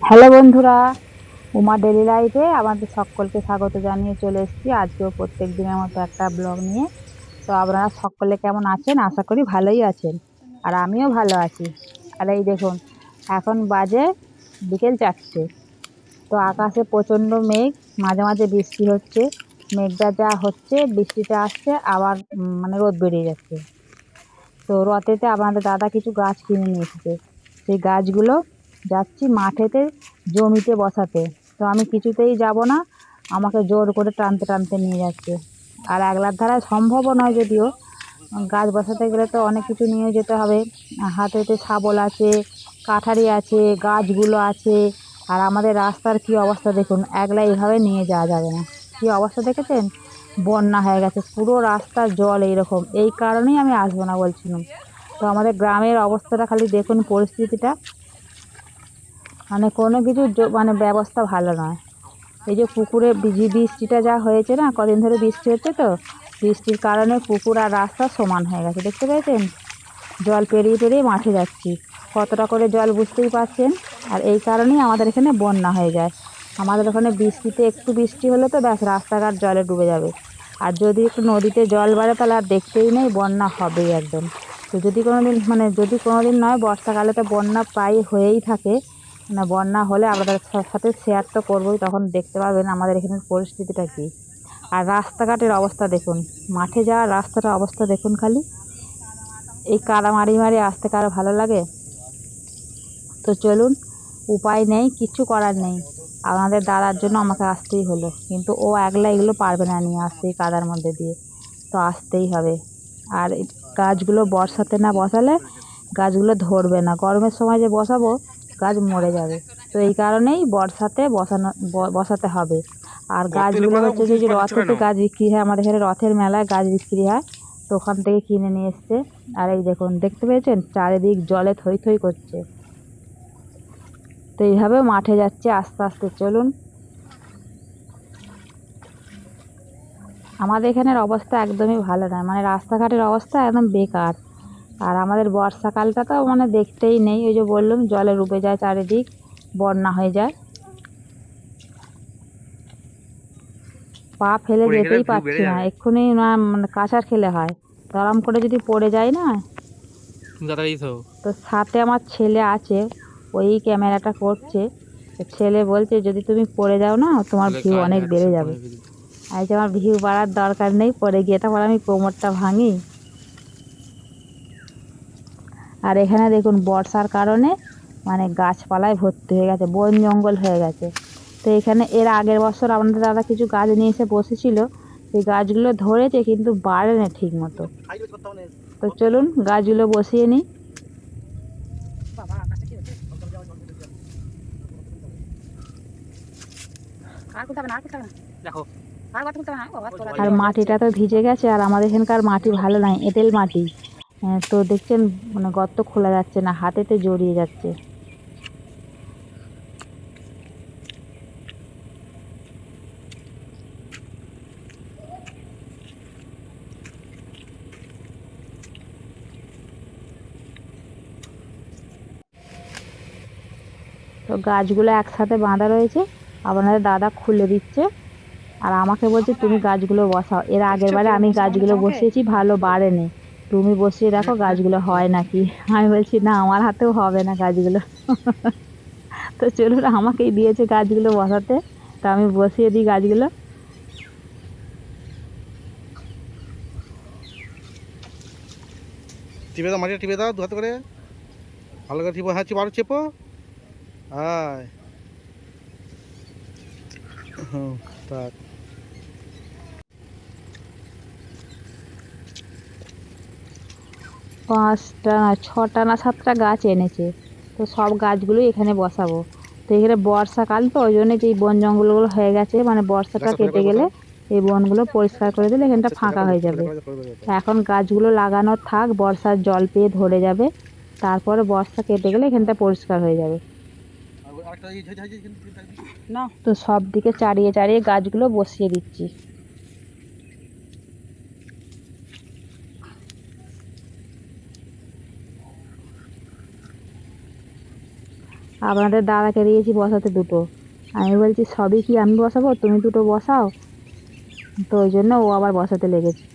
Hello বন্ধুরা, Uma daily লাইফে আমাদের সকলকে স্বাগত জানিয়ে চলে এসেছি আজকেও প্রত্যেক দিনের মতো একটা ব্লগ নিয়ে। তো আপনারা সকলে কেমন আছেন? আশা করি ভালোই আছেন, আর আমিও ভালো আছি। আর এই দেখুন, এখন বাজে বিকেল 4টে। তো আকাশে প্রচণ্ড মেঘ, মাঝে মাঝে বৃষ্টি হচ্ছে। মেঘটা যা হচ্ছে, বৃষ্টিটা আসছে, আবার মানে রোদ বেরিয়ে যাচ্ছে। তো রথেতে আপনাদের দাদা কিছু গাছ কিনে নিয়ে এসেছে। সেই গাছগুলো যাচ্ছি মাঠেতে জমিতে বসাতে। তো আমি কিছুতেই যাব না, আমাকে জোর করে টানতে টানতে নিয়ে যাচ্ছে। আর একলার ধারায় সম্ভবও নয় যদিও। গাছ বসাতে গেলে তো অনেক কিছু নিয়ে যেতে হবে। হাতেতে শাবল আছে, কাঠারি আছে, গাছগুলো আছে। আর আমাদের রাস্তার কি অবস্থা দেখুন, একলা এভাবে নিয়ে যাওয়া যাবে না। কি অবস্থা দেখেছেন? বন্যা হয়ে গেছে, পুরো রাস্তার জল এইরকম। এই কারণেই আমি আসবো না বলছিলাম। তো আমাদের গ্রামের অবস্থাটা খালি দেখুন, পরিস্থিতিটা মানে কোনো কিছু মানে ব্যবস্থা ভালো নয়। এই যে পুকুরে বৃষ্টিটা যা হয়েছে না, কদিন ধরে বৃষ্টি হচ্ছে, তো বৃষ্টির কারণে পুকুর আর রাস্তা সমান হয়ে গেছে, দেখতে পেয়েছেন? জল পেরিয়ে পেরিয়ে মাঠে যাচ্ছি। কতটা করে জল বুঝতেই পারছেন। আর এই কারণেই আমাদের এখানে বন্যা হয়ে যায়। আমাদের ওখানে বৃষ্টিতে একটু বৃষ্টি হলে তো ব্যাস রাস্তাঘাট জলে ডুবে যাবে। আর যদি একটু নদীতে জল বাড়ে তাহলে আর দেখতেই নেই, বন্যা হবেই একদম। তো যদি কোনো দিন মানে যদি কোনো দিন নয়, বর্ষাকালে তো বন্যা প্রায় হয়েই থাকে। মানে বন্যা হলে আপনাদের সাথে শেয়ার তো করবোই, তখন দেখতে পাবেন আমাদের এখানের পরিস্থিতিটা কী। আর রাস্তাঘাটের অবস্থা দেখুন, মাঠে যাওয়ার রাস্তাটার অবস্থা দেখুন খালি। এই কাদা মারি মারি আসতে কারো ভালো লাগে? তো চলুন, উপায় নেই, কিচ্ছু করার নেই। আপনাদের দাদার জন্য আমাকে আসতেই হলো, কিন্তু ও একলা এগুলো পারবে না নিয়ে আসতে এই কাদার মধ্যে দিয়ে। তো আসতেই হবে। আর এই গাছগুলো বর্ষাতে না বসালে গাছগুলো ধরবে না, গরমের সময় যে বসাবো গাছ মরে যাবে। তো এই কারণেই বর্ষাতে বসাতে হবে। আর গাছগুলো হচ্ছে যে রথেতে গাছ বিক্রি হয়, আমাদের এখানে রথের মেলায় গাছ বিক্রি হয়, তো ওখান থেকে কিনে নিয়ে এসছে। আর এই দেখুন, দেখতে পেয়েছেন চারিদিক জলে থই থই করছে। তো এইভাবে মাঠে যাচ্ছে আস্তে আস্তে, চলুন। আমাদের এখানের অবস্থা একদমই ভালো নয়, মানে রাস্তাঘাটের অবস্থা একদম বেকার। আর আমাদের বর্ষাকালটা তো মানে দেখতেই নেই, ওই যে বললাম জলে ডুবে যায় চারিদিক, বন্যা হয়ে যায়। পা ফেলে যেতেই পারছি না, এক্ষুনি না মানে কাঁচার খেলে হয়। দড়াম করে যদি পড়ে যায় না। তো সাথে আমার ছেলে আছে, ওই ক্যামেরাটা করছে। তো ছেলে বলছে যদি তুমি পড়ে যাও না, তোমার ভিউ অনেক বেড়ে যাবে। আর যে আমার ভিউ বাড়ার দরকার নেই, পড়ে গিয়ে তারপর আমি কোমরটা ভাঙি। আর এখানে দেখুন বর্ষার কারণে মানে গাছপালায় ভর্তি হয়ে গেছে, বন জঙ্গল হয়ে গেছে। তো এখানে এর আগের বছর আপনাদের দাদা কিছু গাছ নিয়ে এসে বসেছিল, সেই গাছগুলো ধরেছে কিন্তু বাড়ে না ঠিক মতো। তো চলুন গাছগুলো বসিয়ে নিই। আর মাটিটা তো ভিজে গেছে, আর আমাদের এখানকার মাটি ভালো নয়, এঁটেল মাটি। তো দেখছেন মানে গর্ত খোলা যাচ্ছে না, হাতেতে জড়িয়ে যাচ্ছে। তো গাছগুলো একসাথে বাঁধা রয়েছে, আপনাদের দাদা খুলে দিচ্ছে। আর আমাকে বলছে তুমি গাছগুলো বসাও। এর আগের বারে আমি গাছগুলো বসিয়েছি, ভালো বাড়েনি। তুমি বসিয়ে দেখো গাছগুলো হয় নাকি। আমি বলছি না, আমার হাতেও হবে না গাছগুলো। তো চলুন, আমাকেই দিয়েছে গাছগুলো বসাতে, তো আমি বসিয়ে দিই গাছগুলো। টিপে দাও, মাটিটা টিপে দাও দু হাতে করে, ভালো করে টিপো। হ্যাঁ, আরো চেপো। আয়, হুম, থাক। 5টা না 6টা না 7টা গাছ এনেছে। তো সব গাছগুলোই এখানে বসাবো। তো এখানে বর্ষাকাল, তো ওই জন্য যে এই বন জঙ্গলগুলো হয়ে গেছে, মানে বর্ষাটা একটা সোজা কেটে করে গেলে বসাও। এই বনগুলো পরিষ্কার করে দিলে এখানটা আচ্ছা, সোজা ফাঁকা করে হয়ে বসাও, সোজা যাবে। করে করে বসাও। এখন গাছগুলো লাগানো থাক, বর্ষার জল পেয়ে ধরে যাবে, তারপরে বর্ষা কেটে গেলে এখানটা পরিষ্কার হয়ে যাবে। আরেকটা না, তো সব দিকে চারিয়ে চারিয়ে গাছগুলো বসিয়ে দিচ্ছি। আপনাদের দাদাকে দিয়েছি বসাতে দুটো। আমি বলছি সবই কি আমি বসাবো, তুমি দুটো বসাও। তো ওই জন্য ও আবার বসাতে লেগেছে।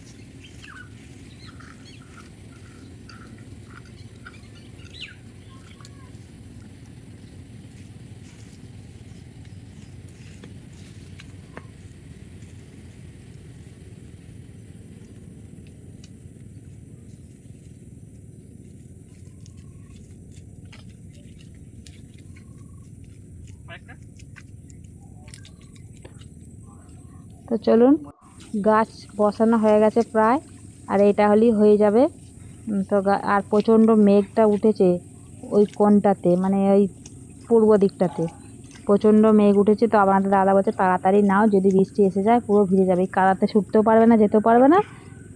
তো চলুন, গাছ বসানো হয়ে গেছে প্রায়, আর এটা হলেই হয়ে যাবে। তো আর প্রচণ্ড মেঘটা উঠেছে ওই কোণটাতে, মানে ওই পূর্ব দিকটাতে প্রচণ্ড মেঘ উঠেছে। তো আপনাদের দাদা বলছে তাড়াতাড়ি নাও, যদি বৃষ্টি এসে যায় পুরো ভিজে যাবে, এই কাদাতে ছুটতেও পারবে না, যেতেও পারবে না,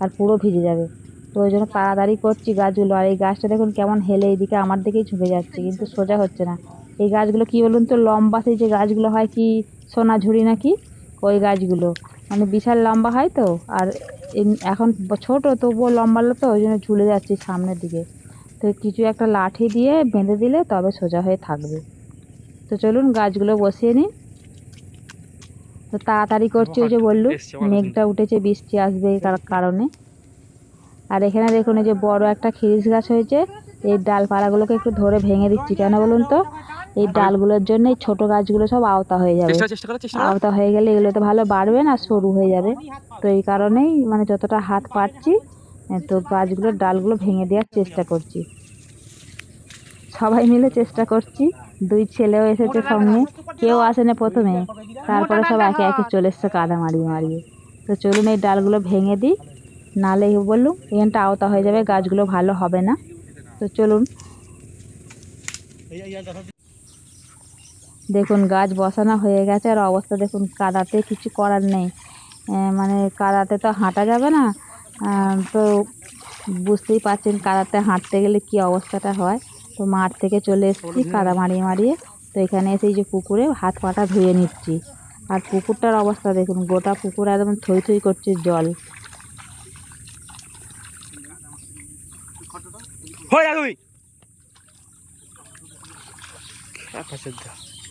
আর পুরো ভিজে যাবে। তো ওই জন্য তাড়াতাড়ি করছি গাছগুলো। আর এই গাছটা দেখুন কেমন হেলে এইদিকে আমার দিকেই ঝুঁকে যাচ্ছে, কিন্তু সোজা হচ্ছে না। এই গাছগুলো কি বলুন তো, লম্বা সেই যে গাছগুলো হয় কি সোনাঝুরি নাকি, ওই গাছগুলো মানে বিশাল লম্বা হয় তো। আর এখন ছোট তবুও লম্বা, তো ওই জন্য ঝুলে যাচ্ছে সামনের দিকে। তো কিছু একটা লাঠি দিয়ে বেঁধে দিলে তবে সোজা হয়ে থাকবে। তো চলুন গাছগুলো বসিয়ে নিই। তো তাড়াতাড়ি করছি, ওই যে বললুম মেঘটা উঠেছে, বৃষ্টি আসবে এই কারণে। আর এখানে দেখুন এই যে বড় একটা খিরিস গাছ হয়েছে, এই ডালপালাগুলোকে একটু ধরে ভেঙে দিচ্ছি। কেন বলুন তো, এই ডালগুলোর জন্য এই ছোট গাছগুলো সব আওতা হয়ে যাবে। আওতা হয়ে গেলে এগুলো তো ভালো বাড়বে না, সরু হয়ে যাবে। তো এই কারণেই মানে যতটা হাত পারছি তো গাছগুলোর ডালগুলো ভেঙে দেওয়ার চেষ্টা করছি। সবাই মিলে চেষ্টা করছি। দুই ছেলেও এসেছে সঙ্গে, কেউ আসেনি প্রথমে, তারপরে সব একে একে চলে এসছে কাদা মারিয়ে মারিয়ে। তো চলুন এই ডালগুলো ভেঙে দিই, নালে বললুম এখানটা আওতা হয়ে যাবে, গাছগুলো ভালো হবে না। তো চলুন, দেখুন গাছ বসানো হয়ে গেছে, আর অবস্থা দেখুন, কাদাতে কিছু করার নেই। মানে কাদাতে তো হাঁটা যাবে না। তো বুঝতেই পারছেন কাদাতে হাঁটতে গেলে কি অবস্থাটা হয়। তো মাঠ থেকে চলে এসেছি কাদা মারিয়ে মারিয়ে। তো এখানে এসে এই যে পুকুরে হাত পাটা ধুয়ে নিচ্ছি। আর পুকুরটার অবস্থা দেখুন, গোটা পুকুর একদম থই থই করছে জল।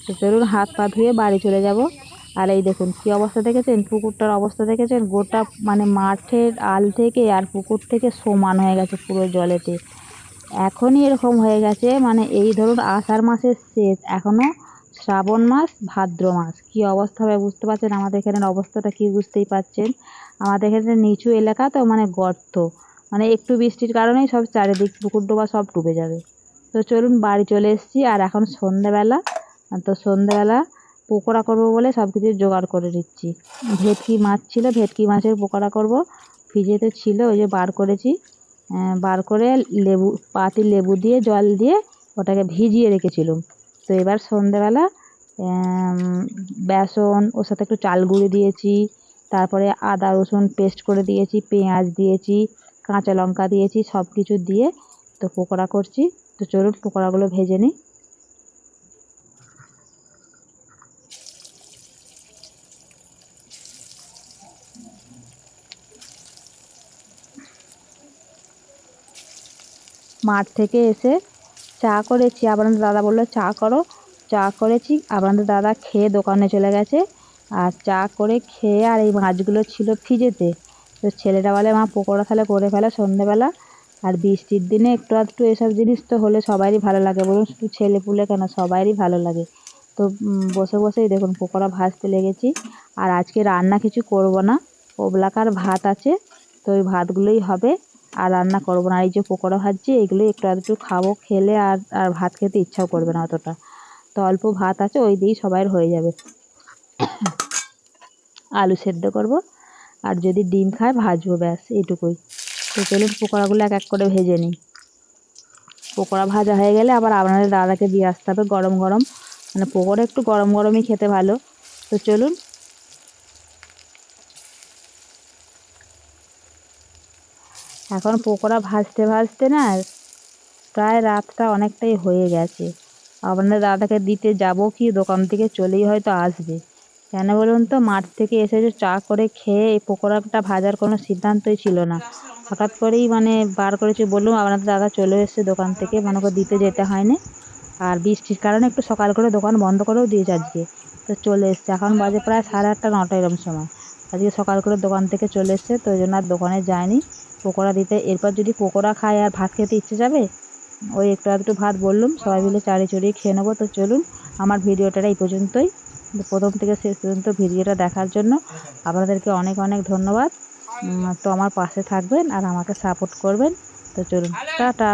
তো চলুন হাত পা ধুয়ে বাড়ি চলে যাব। আর এই দেখুন কি অবস্থা দেখেছেন, পুকুরটার অবস্থা দেখেছেন, গোটা মানে মাঠের আল থেকে আর পুকুর থেকে সমান হয়ে গেছে পুরো জলেতে। এখনই এরকম হয়ে গেছে, মানে এই ধরুন আষাঢ় মাসের শেষ, এখনও শ্রাবণ মাস, ভাদ্র মাস, কি অবস্থা হবে বুঝতে পারছেন। আমাদের এখানের অবস্থাটা কি বুঝতেই পারছেন। আমাদের এখানে নিচু এলাকা তো, মানে গর্ত, মানে একটু বৃষ্টির কারণেই সব চারিদিক পুকুর ডোবা সব ডুবে যাবে। তো চলুন বাড়ি চলে এসেছি, আর এখন সন্ধেবেলা। তো সন্ধেবেলা পকোড়া করব বলে সব কিছু জোগাড় করে নিচ্ছি। ভেটকি মাছ ছিল, ভেটকি মাছের পকোড়া করব। ফ্রিজেতে ছিল, ওই যে বার করেছি। বার করে লেবু, পাতি লেবু দিয়ে জল দিয়ে ওটাকে ভিজিয়ে রেখেছিলাম। তো এবার সন্ধেবেলা বেসন, ওর সাথে একটু চাল গুঁড়ি দিয়েছি, তারপরে আদা রসুন পেস্ট করে দিয়েছি, পেঁয়াজ দিয়েছি, কাঁচা লঙ্কা দিয়েছি, সব কিছু দিয়ে তো পকোড়া করছি। তো চলুন পকোড়াগুলো ভেজে নিই। মাঠ থেকে এসে চা করেছি, আপনাদের দাদা বললো চা করো। চা করেছি, আপনাদের দাদা খেয়ে দোকানে চলে গেছে। আর চা করে খেয়ে, আর এই মাছগুলো ছিল ফ্রিজেতে। তো ছেলেটা বলে মা পকোড়া তাহলে করে ফেলে সন্ধেবেলা। আর বৃষ্টির দিনে একটু আধটু এসব জিনিস তো হলে সবারই ভালো লাগে, বলুন শুধু ছেলে পুলে কেন, সবারই ভালো লাগে। তো বসে বসেই দেখুন পকোড়া ভাজতে লেগেছি। আর আজকে রান্না কিছু করব না, ওবলাকার ভাত আছে, তো ওই ভাতগুলোই হবে। আর রান্না করবো না, এই যে পকোড়া ভাজছি এগুলো একটু আধটু খাবো, খেলে আর আর ভাত খেতে ইচ্ছাও করবে না অতটা। তো অল্প ভাত আছে, ওই দিয়েই সবাইয়ের হয়ে যাবে। আলু সেদ্ধ করব, আর যদি ডিম খায় ভাজবো, ব্যাস এইটুকুই। তো চলুন পকোড়াগুলো এক এক করে ভেজে নিই। পকোড়া ভাজা হয়ে গেলে আবার আপনাদের দাদাকে দিয়ে আসতে হবে গরম গরম, মানে পকোড়া একটু গরম গরমই খেতে ভালো। তো চলুন, এখন পকোড়া ভাজতে ভাজতে না প্রায় রাতটা অনেকটাই হয়ে গেছে। আপনাদের দাদাকে দিতে যাব কি, দোকান থেকে চলেই হয়তো আসবে। কেন বলুন তো, মাঠ থেকে এসে যে চা করে খেয়ে এই পকোড়াটা ভাজার কোনো সিদ্ধান্তই ছিল না। হঠাৎ করেই মানে বার করেছি, বললুম আপনাদের দাদা চলে এসেছে দোকান থেকে, মানে ওকে দিতে যেতে হয়নি। আর বৃষ্টির কারণে একটু সকাল করে দোকান বন্ধ করেও দিয়েছে আজকে। তো চলে এসছে, এখন বাজে প্রায় 8:30 9টা এরকম সময়। আজকে সকাল করে দোকান থেকে চলে এসছে, তো ওই জন্য আর দোকানে যায়নি পকোড়া দিতে। এরপর যদি পকোড়া খায় আর ভাত খেতে ইচ্ছে যাবে? ওই একটু আধটু ভাত বললুম, সবাই মিলে চাড়িয়ে চড়িয়ে খেয়ে নেবো। তো চলুন, আমার ভিডিওটা এই পর্যন্তই। প্রথম থেকে শেষ পর্যন্ত ভিডিওটা দেখার জন্য আপনাদেরকে অনেক অনেক ধন্যবাদ। তো আমার পাশে থাকবেন আর আমাকে সাপোর্ট করবেন। তো চলুন, টাটা।